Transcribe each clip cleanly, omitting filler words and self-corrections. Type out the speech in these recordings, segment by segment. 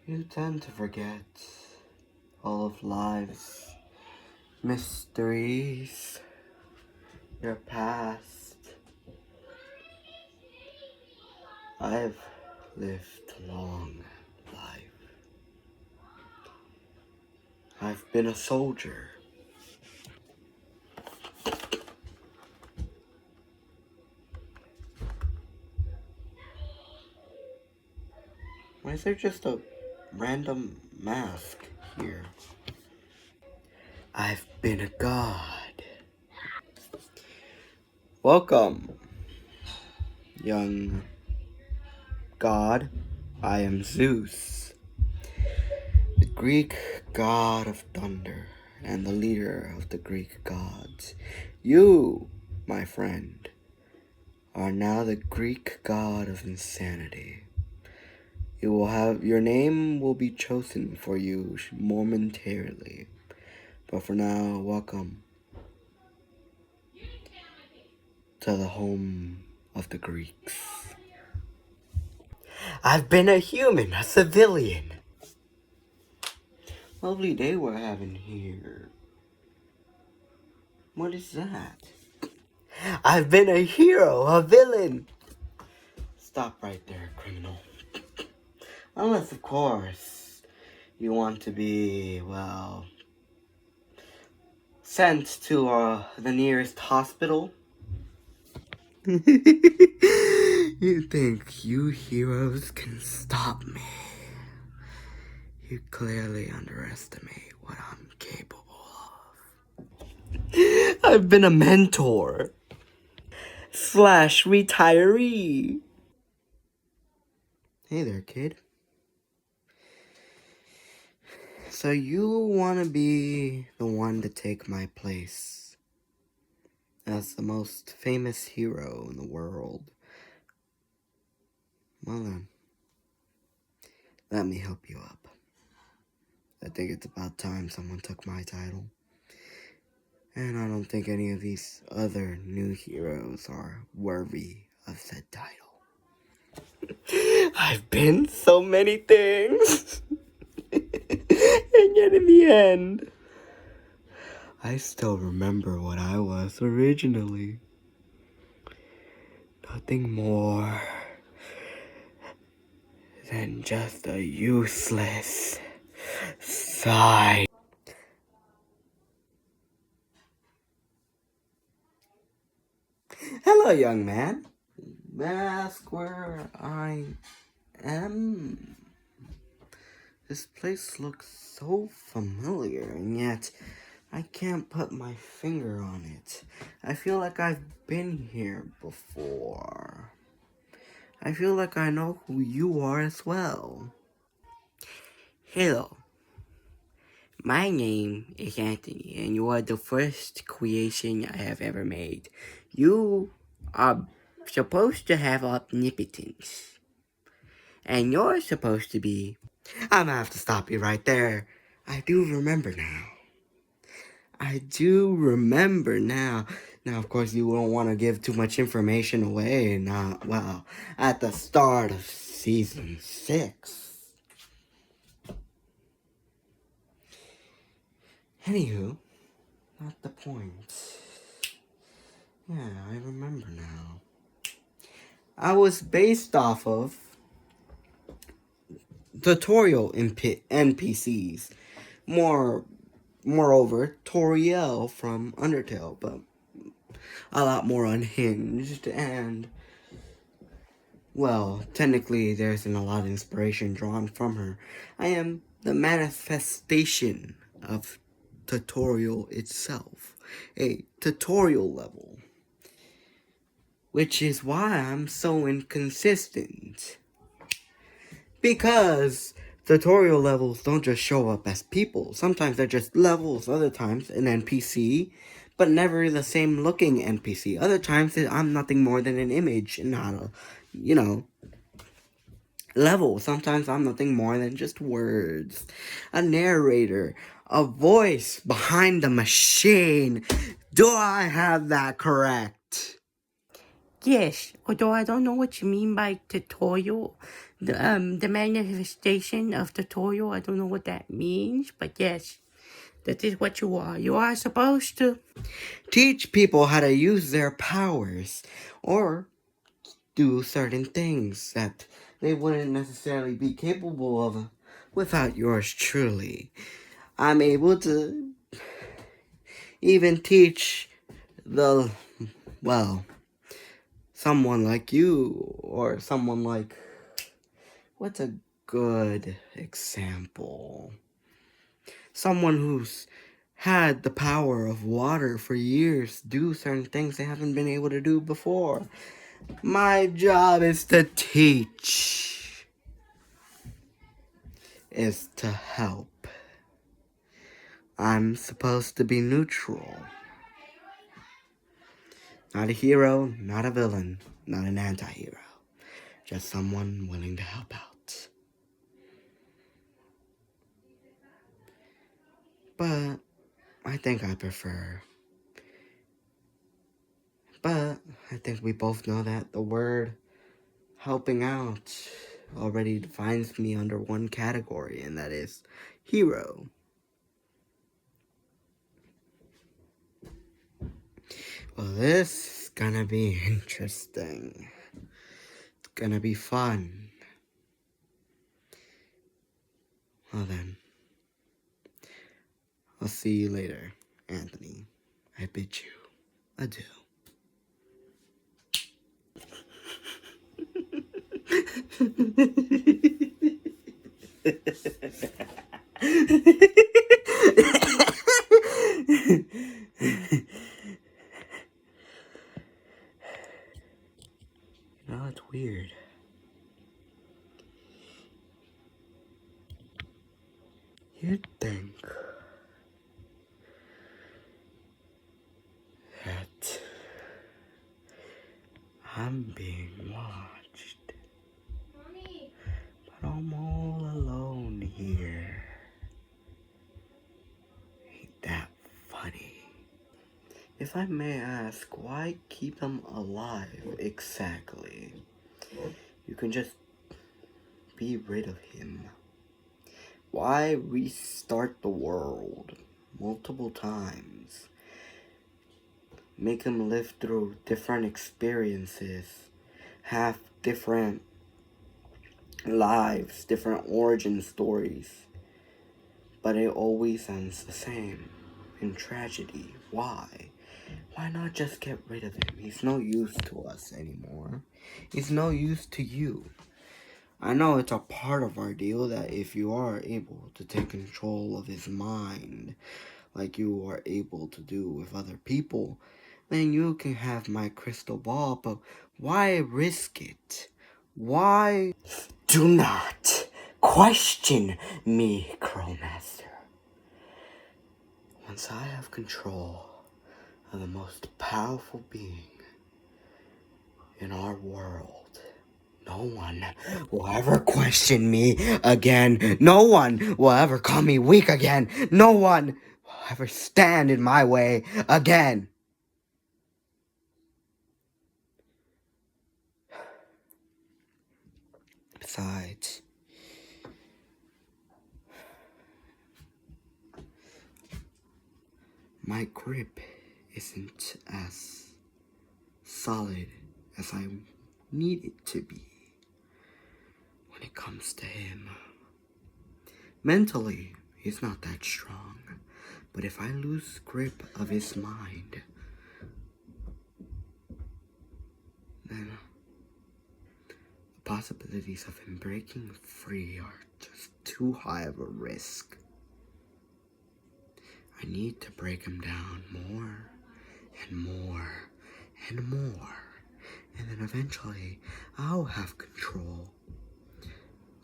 You tend to forget all of life's mysteries, your past. I've lived a long life. I've been a soldier. Why is there just a random mask here? I've been a god. Welcome, young god. I am Zeus, the Greek god of thunder and the leader of the Greek gods. You, my friend, are now the Greek god of insanity. Your name will be chosen for you momentarily. But for now, welcome to the home of the Greeks. I've been a human, a civilian. Lovely day we're having here. What is that? I've been a hero, a villain. Stop right there, criminal. Unless, of course, you want to be, well, sent to the nearest hospital. You think you heroes can stop me? You clearly underestimate what I'm capable of. I've been a mentor / retiree. Hey there, kid. So you want to be the one to take my place as the most famous hero in the world? Well then, let me help you up. I think it's about time someone took my title. And I don't think any of these other new heroes are worthy of said title. I've been so many things. And yet in the end, I still remember what I was originally. Nothing more than just a useless side. Hello, young man. May I ask where I am? This place looks so familiar, and yet I can't put my finger on it. I feel like I've been here before. I feel like I know who you are as well. Hello. My name is Anthony, and you are the first creation I have ever made. You are supposed to have omnipotence. And you're supposed to be... I'm gonna have to stop you right there. I do remember now. Now, of course, you don't want to give too much information away. Well, at the start of season 6. Anywho, not the point. Yeah, I remember now. I was based off of tutorial NPCs. Moreover, Toriel from Undertale, but a lot more unhinged, and, well, technically there isn't a lot of inspiration drawn from her. I am the manifestation of tutorial itself, a tutorial level, which is why I'm so inconsistent. Because tutorial levels don't just show up as people. Sometimes they're just levels, other times an NPC, but never the same looking NPC. Other times I'm nothing more than an image, not a, level. Sometimes I'm nothing more than just words, a narrator, a voice behind the machine. Do I have that correct? Yes, although I don't know what you mean by tutorial. the manifestation of the toil. I don't know what that means, but yes, that is what you are. You are supposed to teach people how to use their powers or do certain things that they wouldn't necessarily be capable of without yours truly. I'm able to even teach the, well, someone like you, or someone like, what's a good example? Someone who's had the power of water for years do certain things they haven't been able to do before. My job is to teach, is to help. I'm supposed to be neutral. Not a hero, not a villain, not an anti-hero. Just someone willing to help out. But I think we both know that the word helping out already defines me under one category, and that is hero. Well, this is gonna be interesting. It's gonna be fun. Well then, I'll see you later, Anthony. I bid you adieu. No, it's weird. You'd think that I'm being watched, but I'm all alone here. Ain't that funny? If I may ask, why keep them alive exactly? You can just be rid of him. Why restart the world multiple times? Make him live through different experiences, have different lives, different origin stories, but it always ends the same, in tragedy. Why? Why not just get rid of him? He's no use to us anymore. He's no use to you. I know it's a part of our deal that if you are able to take control of his mind, like you are able to do with other people, then you can have my crystal ball, but why risk it? Why? Do not question me, Crowmaster. Once I have control of the most powerful being in our world, no one will ever question me again. No one will ever call me weak again. No one will ever stand in my way again. Besides, my grip isn't as solid as I need it to be when it comes to him. Mentally, he's not that strong, but if I lose grip of his mind, then the possibilities of him breaking free are just too high of a risk. I need to break him down more and more and more, and then eventually I'll have control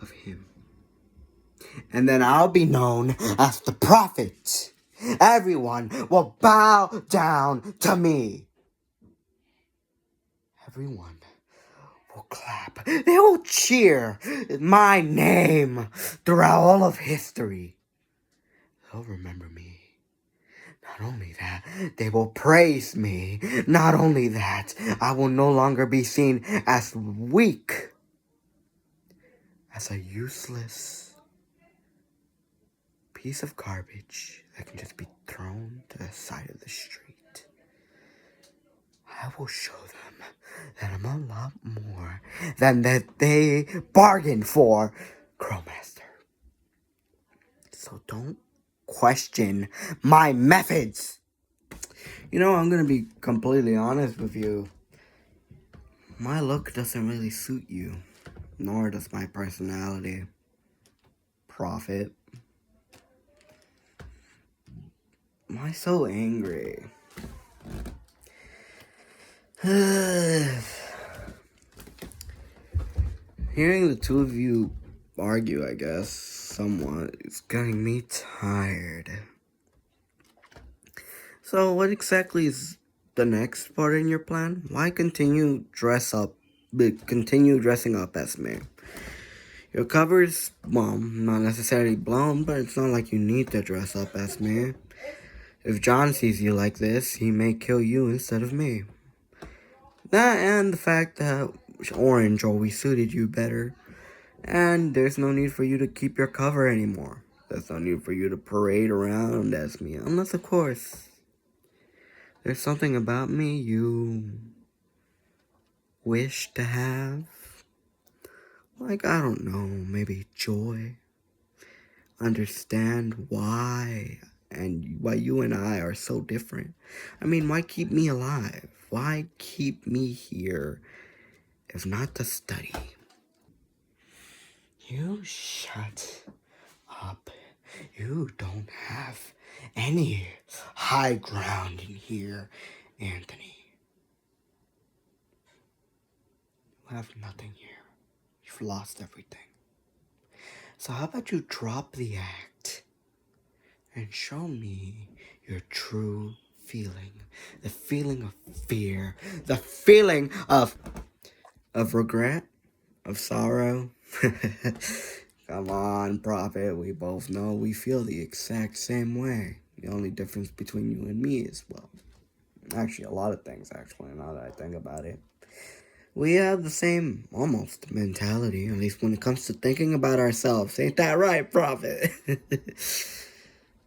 of him. And then I'll be known as the prophet. Everyone will bow down to me. Everyone will clap. They will cheer my name throughout all of history. They'll remember me. Not only that, they will praise me. Not only that, I will no longer be seen as weak. as a useless piece of garbage that can just be thrown to the side of the street. I will show them that I'm a lot more than that they bargained for, Crowmaster. So don't question my methods. You know, I'm gonna be completely honest with you. My look doesn't really suit you, nor does my personality. Prophet. Why so angry? Hearing the two of you argue, I guess, somewhat, is getting me tired. So, what exactly is the next part in your plan? Why continue dressing up as me? Your cover's, well, not necessarily blown, but it's not like you need to dress up as me. If John sees you like this, he may kill you instead of me. That and the fact that orange always suited you better. And there's no need for you to keep your cover anymore. There's no need for you to parade around as me. Unless, of course, there's something about me you wish to have. Like, I don't know, maybe joy. Understand why and why you and I are so different. I mean, why keep me alive? Why keep me here if not to study? You shut up. You don't have any high ground in here, Anthony. You have nothing here. You've lost everything. So how about you drop the act and show me your true feeling? The feeling of fear. The feeling of regret? Of sorrow? Come on, Prophet. We both know we feel the exact same way. The only difference between you and me is, well, actually a lot of things, actually, now that I think about it. We have the same, almost, mentality, at least when it comes to thinking about ourselves. Ain't that right, Prophet?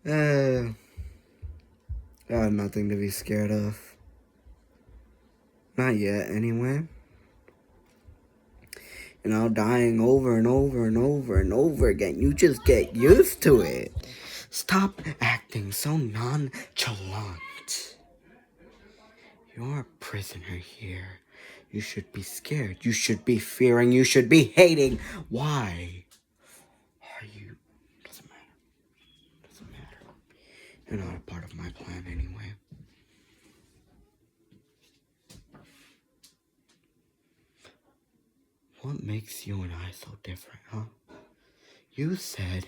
I have nothing to be scared of. Not yet, anyway. You know, dying over and over and over and over again. You just get used to it. Stop acting so nonchalant. You're a prisoner here. You should be scared. You should be fearing. You should be hating. Why are you? Doesn't matter. Doesn't matter. You're not a part of my plan anyway. What makes you and I so different, huh? You said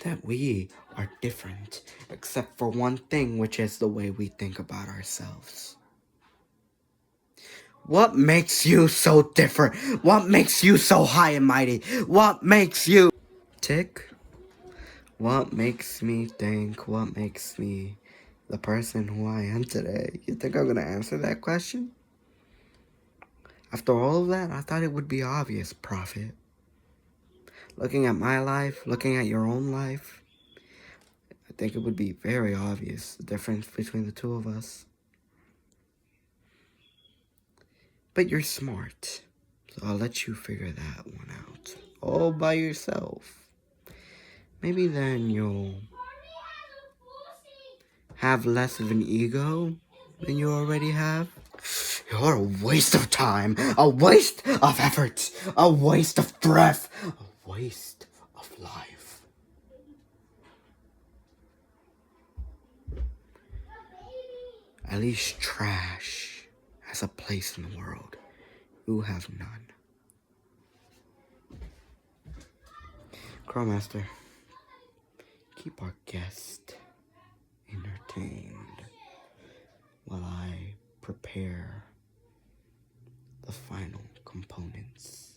that we are different, except for one thing, which is the way we think about ourselves. What makes you so different? What makes you so high and mighty? What makes you tick? What makes me think? What makes me the person who I am today? You think I'm gonna answer that question? After all of that, I thought it would be obvious, Prophet. Looking at my life, looking at your own life, I think it would be very obvious the difference between the two of us. But you're smart, so I'll let you figure that one out all by yourself. Maybe then you'll have less of an ego than you already have. You're a waste of time, a waste of effort, a waste of breath, a waste of life. At least trash has a place in the world. You have none. Crowmaster, keep our guest entertained while I prepare the final components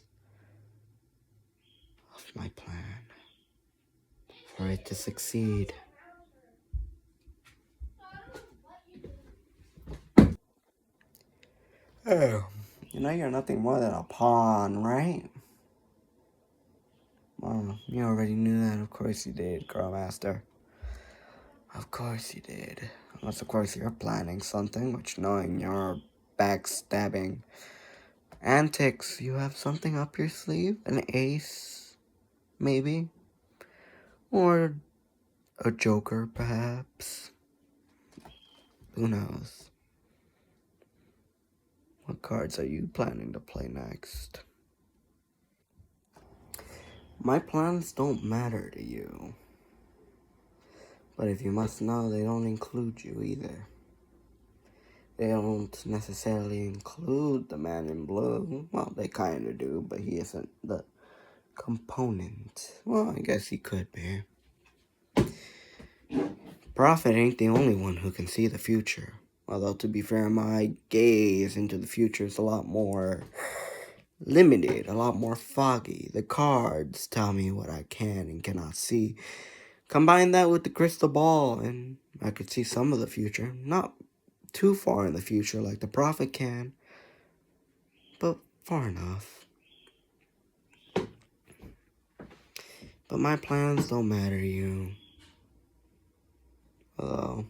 of my plan for it to succeed. Oh, you know you're nothing more than a pawn, right? Oh, you already knew that. Of course you did, Girlmaster. Of course you did. Unless, of course, you're planning something, which, knowing your backstabbing antics, you have something up your sleeve? An ace, maybe? Or a joker, perhaps? Who knows? What cards are you planning to play next? My plans don't matter to you. But if you must know, they don't include you either. They don't necessarily include the man in blue. Well, they kind of do, but he isn't the component. Well, I guess he could be. Prophet ain't the only one who can see the future. Although, to be fair, my gaze into the future is a lot more limited, a lot more foggy. The cards tell me what I can and cannot see. Combine that with the crystal ball, and I could see some of the future. Not too far in the future like the prophet can, but far enough. But my plans don't matter to you. Although,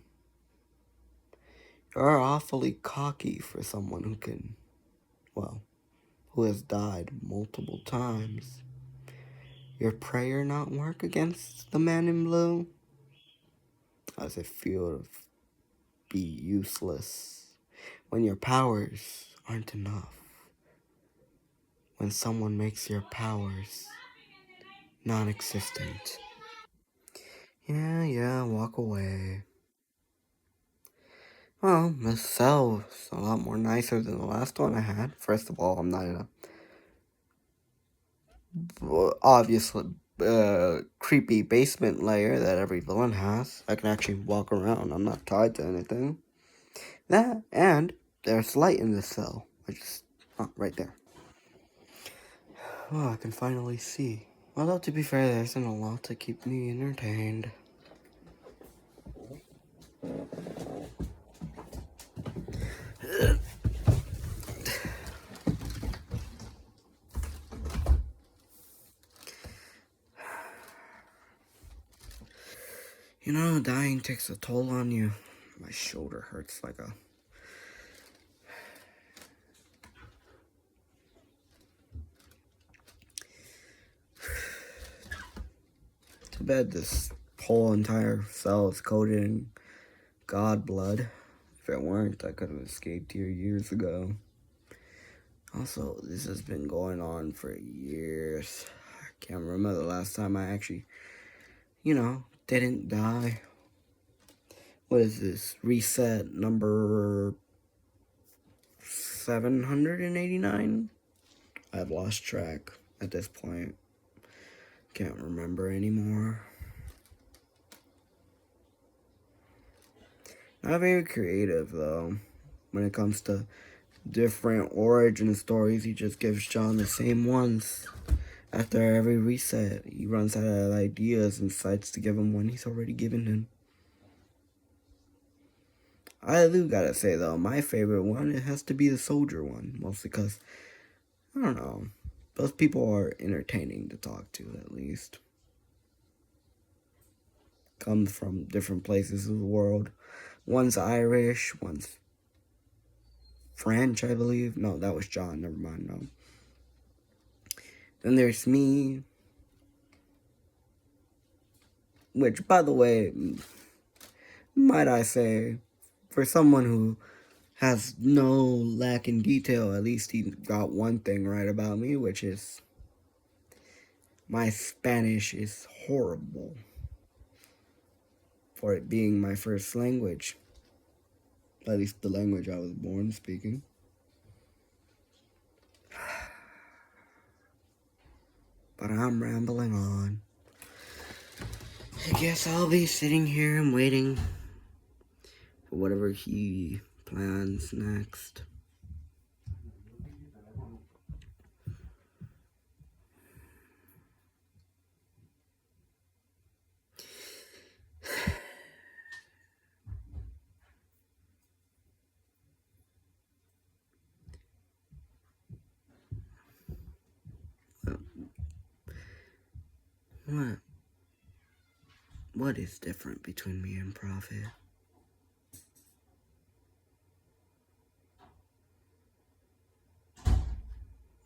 you're awfully cocky for someone who can, well, who has died multiple times. Your prayer not work against the man in blue? How does it feel to be useless when your powers aren't enough? When someone makes your powers non-existent? Yeah, walk away. Well, this cell is a lot more nicer than the last one I had. First of all, I'm not in a obviously creepy basement layer that every villain has. I can actually walk around. I'm not tied to anything. That, and there's light in this cell. Right there. Oh, I can finally see. Although, to be fair, there isn't a lot to keep me entertained. You know, dying takes a toll on you. My shoulder hurts like a... Too bad this whole entire cell is coated in god blood. If it weren't, I could have escaped here years ago. Also, this has been going on for years. I can't remember the last time I actually, didn't die. What is this? Reset number 789? I've lost track at this point. Can't remember anymore. Not very creative, though, when it comes to different origin stories. He just gives John the same ones. After every reset, he runs out of ideas and decides to give him one he's already given him. I do gotta say, though, my favorite one, it has to be the soldier one. Mostly because, I don't know, those people are entertaining to talk to, at least. Comes from different places of the world. One's Irish, one's French, I believe. No, that was John, never mind, no. Then there's me, which, by the way, might I say, for someone who has no lack in detail, at least he got one thing right about me, which is my Spanish is horrible for it being my first language. At least the language I was born speaking. But I'm rambling on. I guess I'll be sitting here and waiting for whatever he plans next. What is different between me and Prophet?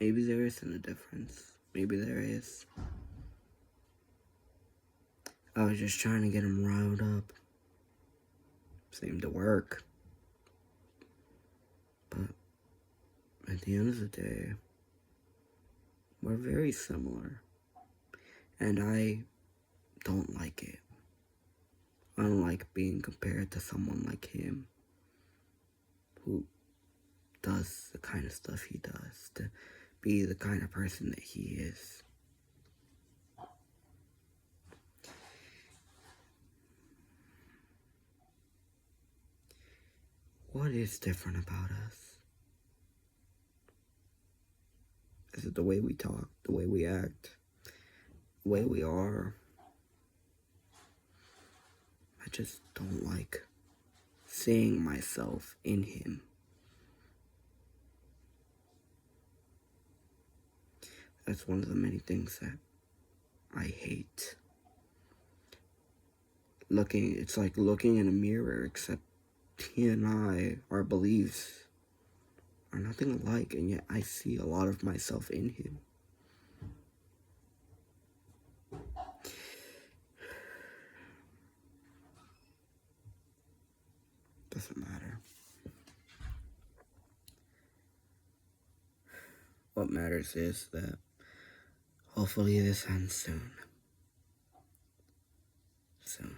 Maybe there isn't a difference. Maybe there is. I was just trying to get him riled up. Seemed to work. But at the end of the day, we're very similar. And I don't like it. I don't like being compared to someone like him who does the kind of stuff he does, to be the kind of person that he is. What is different about us? Is it the way we talk, the way we act, the way we are? I just don't like seeing myself in him. That's one of the many things that I hate. It's like looking in a mirror, except he and I, our beliefs are nothing alike, and yet I see a lot of myself in him. Doesn't matter. What matters is that hopefully this ends soon. Soon.